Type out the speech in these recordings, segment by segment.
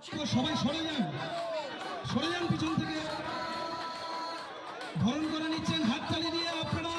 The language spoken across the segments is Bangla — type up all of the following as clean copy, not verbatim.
সবাই সরে যান পিছন থেকে বরণ করে নিচ্ছেন হাততালি দিয়ে। আপনারা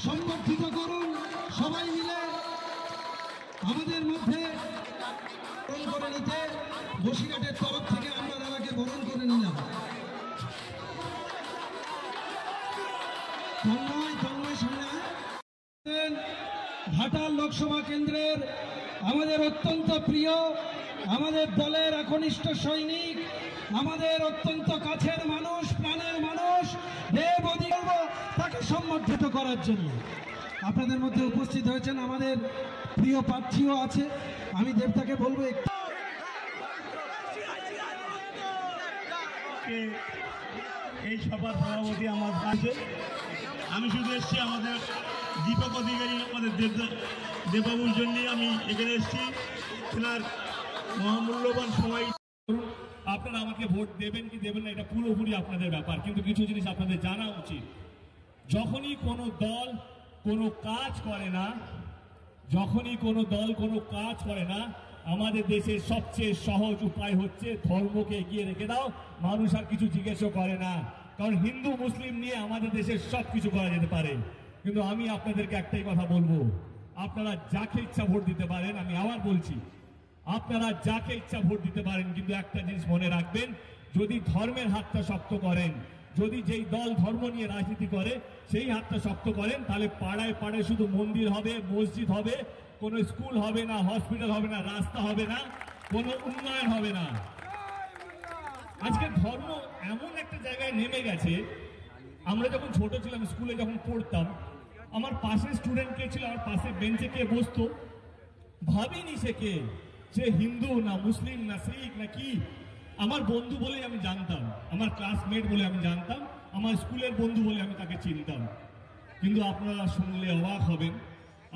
সংবর্ধিত করুন সবাই মিলে আমাদের মধ্যে বরণ করে নিতে। বসিরহাটের তরফ থেকে আমরা দাদাকে বরণ করে নিলাম। ঘাটাল লোকসভা কেন্দ্রের আমাদের অত্যন্ত প্রিয়, আমাদের দলের একনিষ্ঠ সৈনিক, আমাদের অত্যন্ত কাছের মানুষ, প্রাণের মানুষ দেব অধিকার, তাকে সম্বর্ধিত করার জন্য আপনাদের মধ্যে উপস্থিত হয়েছেন। আমাদের প্রিয় প্রার্থীও আছে। আমি দেবতাকে বলবো এই সভার সভাপতি আমার আছে। আমি শুধু এসছি আমাদের দীপক অধিকারী, আমাদের দেববাবুর জন্য আমি এখানে এসছি। ওনার মহামূল্যবান সময়। আপনারা আমাকে ভোট দেবেন কি দেবেন না এটা পুরোপুরি আপনাদের ব্যাপার, কিন্তু কিছু জিনিস আপনাদের জানা উচিত। যখনই কোনো দল কোনো কাজ করে না, আমাদের দেশের সবচেয়ে সহজ উপায় হচ্ছে ধর্মকে এগিয়ে রেখে দাও, মানুষ আর কিছু জিজ্ঞেসও করে না। কারণ হিন্দু মুসলিম নিয়ে আমাদের দেশের সবকিছু করা যেতে পারে। কিন্তু আমি আপনাদেরকে একটাই কথা বলবো, আপনারা যাকে ইচ্ছা ভোট দিতে পারেন। আমি আবার বলছি, আপনারা যাকে ইচ্ছা ভোট দিতে পারেন, কিন্তু একটা জিনিস মনে রাখবেন, যদি ধর্মের হাতটা শক্ত করেন, যদি যেই দল ধর্ম নিয়ে রাজনীতি করে সেই হাতটা শক্ত করেন, তাহলে পাড়ায় পাড়ায় শুধু মন্দির হবে, মসজিদ হবে, কোনো স্কুল হবে না, হসপিটাল হবে না, রাস্তা হবে না, কোনো উন্নয়ন হবে না। আজকে ধর্ম এমন একটা জায়গায় নেমে গেছে। আমরা যখন ছোট ছিলাম, স্কুলে যখন পড়তাম, আমার পাশে স্টুডেন্ট কে ছিল, আমার পাশে বেঞ্চে কে বসতো, ভাবিনি সে হিন্দু না মুসলিম না শিখ না কি, আমার বন্ধু বলে আমি জানতাম, আমার ক্লাসমেট বলে আমি জানতাম, আমার স্কুলের বন্ধু বলে আমি তাকে চিনতাম। কিন্তু আপনারা শুনলে অবাক হবেন,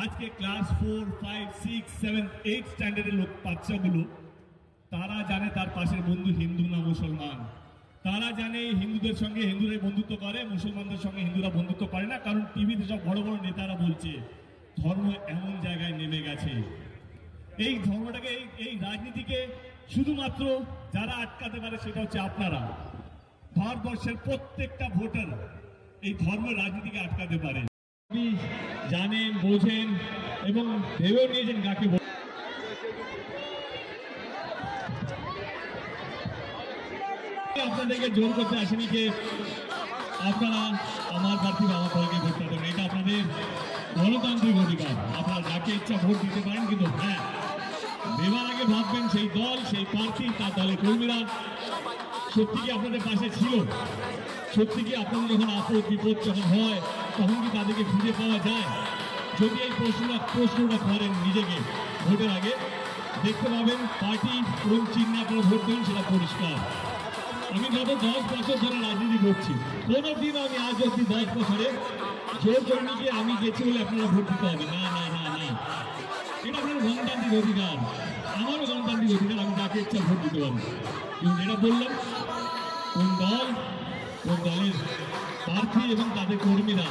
আজকে ক্লাস 4, 5, 6, 7, 8 স্ট্যান্ডার্ডের বাচ্চাগুলো, তারা জানে তার পাশের বন্ধু হিন্দু না মুসলমান। তারা জানে হিন্দুদের সঙ্গে হিন্দুরা বন্ধুত্ব করে, মুসলমানদের সঙ্গে হিন্দুরা বন্ধুত্ব করে না। কারণ টিভিতে সব বড় বড় নেতারা বলছে। ধর্ম এমন জায়গায় নেমে গেছে। এই ধর্মটাকে, এই রাজনীতিকে শুধুমাত্র যারা আটকাতে পারে সেটা হচ্ছে আপনারা। ভারতবর্ষের প্রত্যেকটা ভোটার এই ধর্মের রাজনীতিকে আটকাতে পারে। আপনি জানেন, বোঝেন এবং ভেবেও নিয়েছেন কাকে আপনাদেরকে জোর করতে আসেনি যে আপনারা আমার প্রার্থী বাবা ফলকে ভোট দেবেন। এটা আপনাদের গণতান্ত্রিক অধিকার। আপনারা যাকে ইচ্ছা ভোট দিতে পারেন, কিন্তু হ্যাঁ, দেবার আগে ভাববেন সেই দল, সেই প্রার্থী, তার দলের কর্মীরা সত্যি কি আপনাদের পাশে ছিল? সত্যি কি আপনাদের যখন আপদ বিপদ যখন হয় তখন কি তাদেরকে খুঁজে পাওয়া যায়? যদি এই প্রশ্নটা করেন নিজেকে ভোটের আগে, দেখতে পাবেন পার্টি কোন চিহ্নে আপনারা ভোট দেবেন সেটা পরিষ্কার। আমি গত 10 বছর ধরে রাজনীতি করছি, কোনোদিন আমি আজ অব্দি 10 বছরে জোর করে গিয়ে আমি গেছি বলে আপনারা ভোট দিতে হবে না। এটা আপনার গণতান্ত্রিক অধিকার, আমারও গণতান্ত্রিক অধিকার, আমি যাকে ইচ্ছা ভোট দিতে পারবো। কিন্তু যেটা বললাম, কোন দলের প্রার্থী এবং তাদের কর্মীরা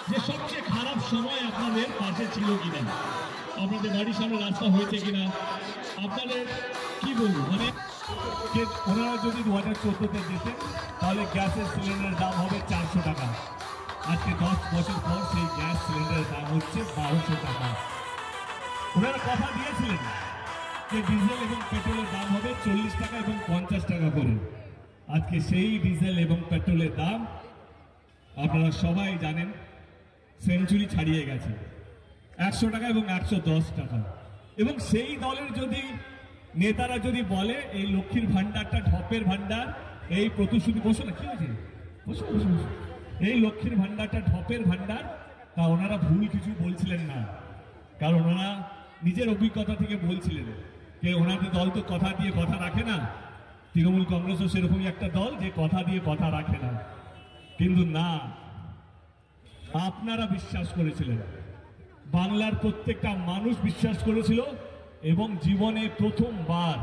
যে সবচেয়ে খারাপ সময় আপনাদের পাশে ছিল কিনা, আপনাদের বাড়ির সামনে রাস্তা হয়েছে কিনা, আপনাদের কি বলবো, মানে ওনারা যদি 2014-তে যেতেন তাহলে গ্যাসের সিলিন্ডারের দাম হবে 400 টাকা। আজকে 10 বছর পর সেই গ্যাস সিলিন্ডারের দাম হচ্ছে 1200 টাকা। ওনারা কথা দিয়েছিলেন যে ডিজেল এবং পেট্রোলের দাম হবে 40 টাকা এবং 50 টাকা করে। আজকে সেই ডিজেল এবং পেট্রোলের দাম আপনারা সবাই জানেন সেঞ্চুরি ছাড়িয়ে গেছে, 100 টাকা এবং 110 টাকা। এবং সেই দলের যদি নেতারা যদি বলে এই লক্ষ্মীর ভান্ডারটা ঢপের ভান্ডার, এই প্রতিশ্রুতি, বসো না, কি হয়েছে, বসো, এই লক্ষ্মীর ভান্ডারটা ঢপের ভান্ডার, তা ওনারা ভুল কিছু বলছিলেন না। কারণ ওনারা নিজের অভিজ্ঞতা থেকে বলছিলেন যে ওনাদের দল তো কথা দিয়ে কথা রাখে না। তৃণমূল কংগ্রেসও সেরকমই একটা দল যে কথা দিয়ে কথা রাখে না। কিন্তু না, আপনারা বিশ্বাস করেছিলেন, বাংলার প্রত্যেকটা মানুষ বিশ্বাস করেছিল এবং জীবনে প্রথমবার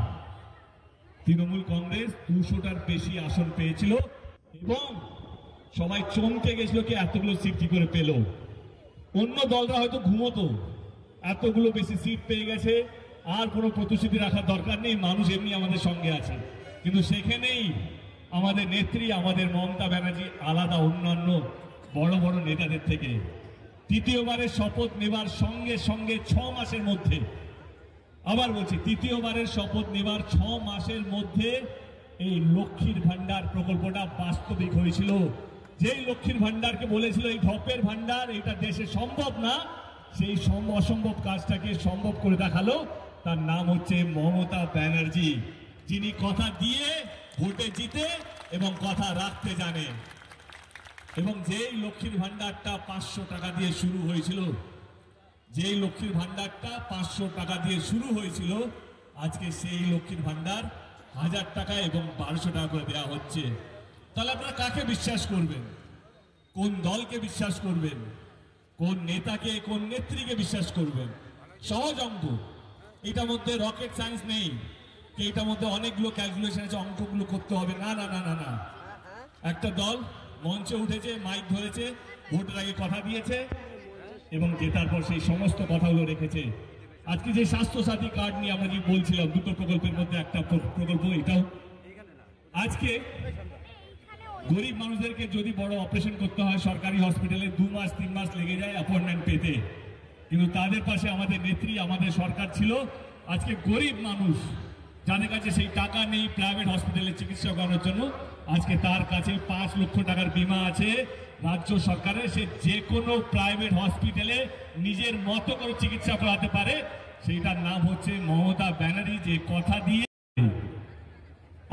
তৃণমূল কংগ্রেস 200টার বেশি আসন পেয়েছিল এবং সবাই চমকে গেছিল কি এতগুলো সিট কি করে পেল। অন্য দলরা হয়তো ঘুমোতো, এতগুলো বেশি সিট পেয়ে গেছে, আর কোনো প্রতিশ্রুতি রাখার দরকার নেই, মানুষ এমনি আমাদের সঙ্গে আছে। কিন্তু সেখানেই আমাদের নেত্রী, আমাদের মমতা ব্যানার্জি আলাদা অন্যান্য বড় বড় নেতাদের থেকে তৃতীয়বারের শপথ নেবার সঙ্গে সঙ্গে 6 মাসের মধ্যে, আবার বলছি তৃতীয়বারের শপথ নেবার 6 মাসের মধ্যে এই লক্ষ্মীর ভান্ডার প্রকল্পটা বাস্তবিক হয়েছিল। যেই লক্ষ্মীর ভান্ডারকে বলেছিল এই ঢপের ভান্ডার, এটা দেশে সম্ভব না, সেই অসম্ভব কাজটাকে সম্ভব করে দেখালো। তার নাম হচ্ছে মমতা ব্যানার্জি, যিনি কথা দিয়ে ভোটে জিতে এবং কথা রাখতে জানে। এবং যেই লক্ষ্মীর ভান্ডারটা 500 টাকা দিয়ে শুরু হয়েছিল, যেই লক্ষ্মীর ভান্ডারটা 500 টাকা দিয়ে শুরু হয়েছিল, আজকে সেই লক্ষ্মীর ভান্ডার 1000 টাকা এবং 1200 টাকা করে দেওয়া হচ্ছে। তাহলে আপনারা কাকে বিশ্বাস করবেন? কোন দলকে বিশ্বাস করবেন? কোন নেতাকে, কোন নেত্রীকে বিশ্বাস করবেন? সহজ অঙ্ক, এটার মধ্যে রকেট সায়েন্স নেই, এটার মধ্যে অনেকগুলো ক্যালকুলেশন আছে, অঙ্কগুলো করতে হবে না। না না না না, একটা দল মঞ্চে উঠেছে, মাইক ধরেছে, ভোটের আগে কথা দিয়েছে এবং জেতার পর সেই সমস্ত কথাগুলো রেখেছে। আজকে যে স্বাস্থ্যসাথী কার্ড নিয়ে আমরা যে বলছিলাম, দুটো প্রকল্পের মধ্যে একটা প্রকল্প এটাও। আজকে গরিব মানুষদেরকে যদি বড় অপারেশন করতে হয় সরকারি হসপিটালে 2 মাস 3 মাস লেগে যায় অ্যাপয়েন্টমেন্ট পেতে, কিন্তু তাদের পাশে আমাদের নেত্রী, আমাদের সরকার ছিল। আজকে গরিব মানুষ যাদের কাছে সেই টাকা নেই প্রাইভেট হসপিটালে চিকিৎসা করানোর জন্য, আজকে তার কাছে 5 লক্ষ টাকার বীমা আছে রাজ্য সরকারের, সে যে কোনো প্রাইভেট হসপিটালে নিজের মতো করে চিকিৎসা করাতে পারে। সেইটার নাম হচ্ছে মমতা ব্যানার্জি, যে কথা দিয়ে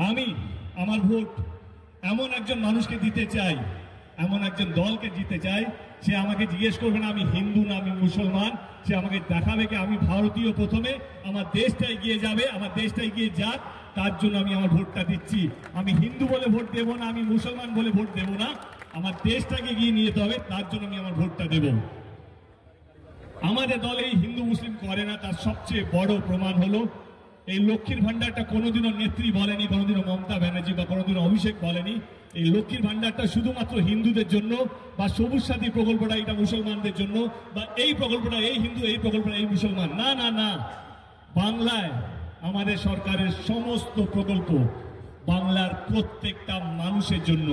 আমি আমার ভোট এমন একজন মানুষকে দিতে চাই, এমন একজন দলকে জিতে চাই, সে আমাকে জিজ্ঞেস করবে না আমি হিন্দু না আমি মুসলমান, সে আমাকে দেখাবে কি আমি ভারতীয়, প্রথমে আমার দেশটা এগিয়ে যাবে, আমার দেশটা এগিয়ে যাক, তার জন্য আমি আমার ভোটটা দিচ্ছি। আমি হিন্দু বলে ভোট দেব না, আমি মুসলমান বলে ভোট দেব না, আমার দেশটাকে এগিয়ে নিয়ে যেতে হবে, তার জন্য আমি আমার ভোটটা দেব। আমাদের দলে হিন্দু মুসলিম করে না, তার সবচেয়ে বড় প্রমাণ হলো এই লক্ষ্মীর ভান্ডারটা কোনোদিনও নেত্রী বলেনি, কোনোদিনও মমতা ব্যানার্জি বা কোনোদিনও অভিষেক বলেনি এই লক্ষ্মীর ভান্ডারটা শুধুমাত্র হিন্দুদের জন্য, বা সবুজ সাথী প্রকল্পটা এটা মুসলমানদের জন্য, বা এই প্রকল্পটা এই হিন্দু, এই প্রকল্পটা এই মুসলমান। না না না, বাংলায় আমাদের সরকারের সমস্ত প্রকল্প বাংলার প্রত্যেকটা মানুষের জন্য।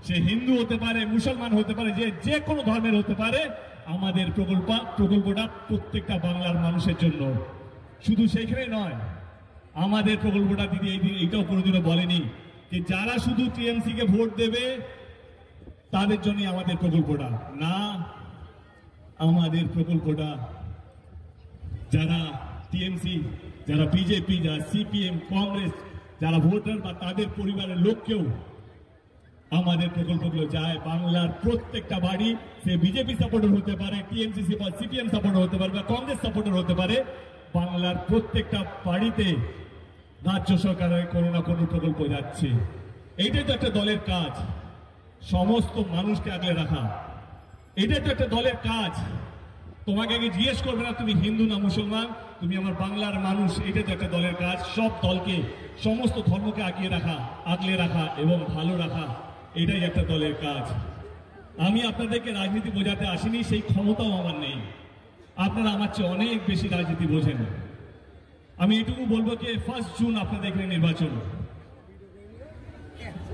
সে হিন্দু হতে পারে, মুসলমান হতে পারে, যে কোনো ধর্মের হতে পারে, আমাদের প্রকল্পটা প্রত্যেকটা বাংলার মানুষের জন্য। শুধু সেইখানে নয়, আমাদের প্রকল্পটা দিদি এইটাও কোনোদিনও বলেনি যে যারা শুধু টিএমসি কে ভোট দেবে তাদের জন্য আমাদের প্রকল্পটা না, আমাদের প্রকল্পটা যারা টিএমসি, যারা বিজেপি, যারা সিপিএম, কংগ্রেস, যারা ভোটার বা তাদের পরিবারের লোককেও আমাদের প্রকল্পগুলো যায় বাংলার প্রত্যেকটা বাড়ি। সে বিজেপি সাপোর্টার হতে পারে, টিএমসি বা সিপিএম সাপোর্টার হতে পারে, বা কংগ্রেস সাপোর্টার হতে পারে, বাংলার প্রত্যেকটা বাড়িতে রাজ্য সরকারের কোনো না কোনো প্রকল্প যাচ্ছে। এইটাই তো একটা দলের কাজ, সমস্ত মানুষকে আগলে রাখা। এটাই তো একটা দলের কাজ। তোমাকে আগে জিজ্ঞেস করবে না তুমি হিন্দু না মুসলমান, তুমি আমার বাংলার মানুষ। এটাই তো একটা দলের কাজ, সব দলকে, সমস্ত ধর্মকে আগলে রাখা এবং ভালো রাখা, এটাই একটা দলের কাজ। আমি আপনাদেরকে রাজনীতি বোঝাতে আসিনি, সেই ক্ষমতাও আমার নেই। আপনারা আমার চেয়ে অনেক বেশি রাজনীতি বোঝেন। আমি এটুকু বলবো যে 1 জুন আপনাদের এখানে নির্বাচন,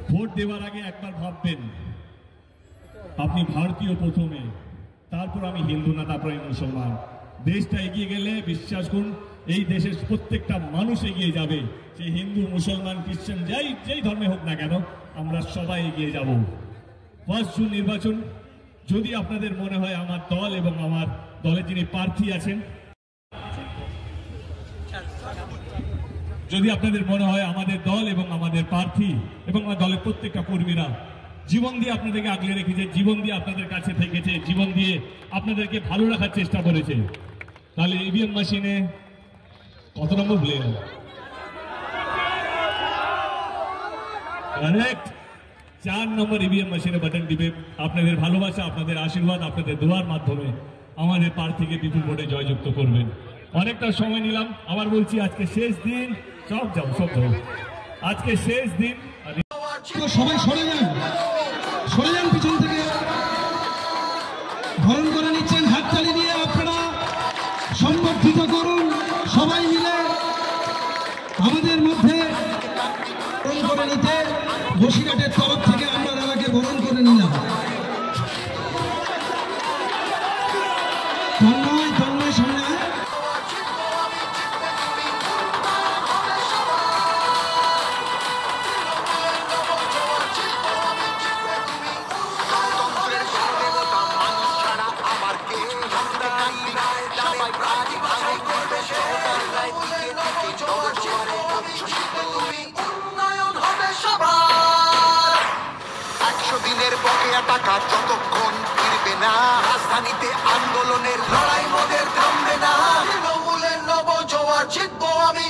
ভোট দেওয়ার আগে একবার ভাববেন আপনি ভারতীয় প্রথমে, তারপর আমি হিন্দু না, তারপর আমি মুসলমান। দেশটা এগিয়ে গেলে বিশ্বাস করুন এই দেশের প্রত্যেকটা মানুষ এগিয়ে যাবে। সে হিন্দু, মুসলমান, খ্রিস্টান, যেই ধর্মে হোক না কেন, আমরা সবাই এগিয়ে যাব। 1 জুন নির্বাচন, যদি আপনাদের মনে হয় আমার দল এবং আমার দলের যিনি প্রার্থী আছেন, যদি আপনাদের মনে হয় আমাদের দল এবং আমাদের প্রার্থী এবং আমার দলের প্রত্যেকটা কর্মীরা জীবন দিয়ে আপনাদেরকে আগলে রেখেছে, জীবন দিয়ে আপনাদের কাছে থেকেছে, জীবন দিয়ে আপনাদেরকে ভালো রাখার চেষ্টা করেছে, তাহলে ইভিএম মেশিনে কত নম্বর ভুলে গেল? কারেক্ট, 4 নম্বর ইভিএম মেশিনে বাটন টিপে আপনাদের ভালোবাসা, আপনাদের আশীর্বাদ, আপনাদের দোয়ার মাধ্যমে আমাদের প্রার্থীকে বিপুল ভোটে জয়যুক্ত করবেন। অনেকটা সময় নিলাম, আবার বলছি আজকে শেষ দিন, সব যাও আজকে শেষ দিন। সবাই সরে যান পিছন থেকে, ধরণ করে নিচ্ছেন, হাততালি দিয়ে আপনারা সম্বর্ধিত করুন সবাই মিলে। বসিরহাটের তরফ থেকে আমরা দাদাকে বরণ করে নিলাম। তন্ময় সামনে টাকা যতক্ষণ ফিরবে না, রাজধানীতে আন্দোলনের লড়াই মোদের থামবে না। তৃণমূলের নব জোয়ার জিতবো আমি।